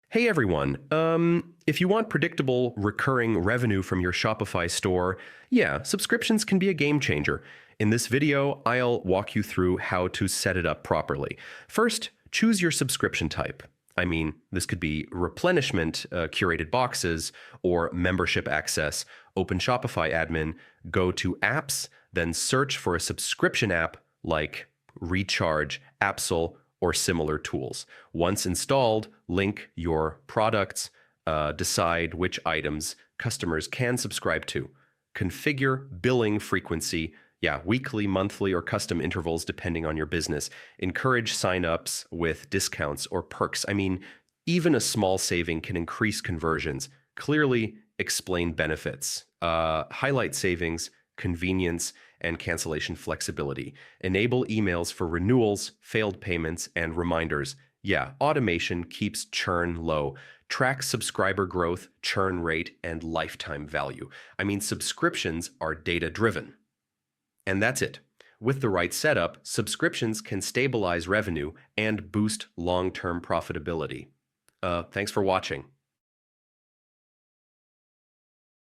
Hey everyone. If you want predictable, recurring revenue from your Shopify store, yeah, subscriptions can be a game changer. In this video, I'll walk you through how to set it up properly. First, choose your subscription type. I mean, this could be replenishment, curated boxes, or membership access. Open Shopify admin, go to apps, then search for a subscription app like Recharge, Appsol, or similar tools. Once installed, link your products, decide which items customers can subscribe to. Configure billing frequency, yeah, weekly, monthly, or custom intervals depending on your business. Encourage signups with discounts or perks. I mean, even a small saving can increase conversions. Clearly explain benefits. Highlight savings, convenience, and cancellation flexibility. Enable emails for renewals, failed payments, and reminders. Yeah, automation keeps churn low. Track subscriber growth, churn rate, and lifetime value. I mean, subscriptions are data-driven. And that's it. With the right setup, subscriptions can stabilize revenue and boost long-term profitability. Thanks for watching.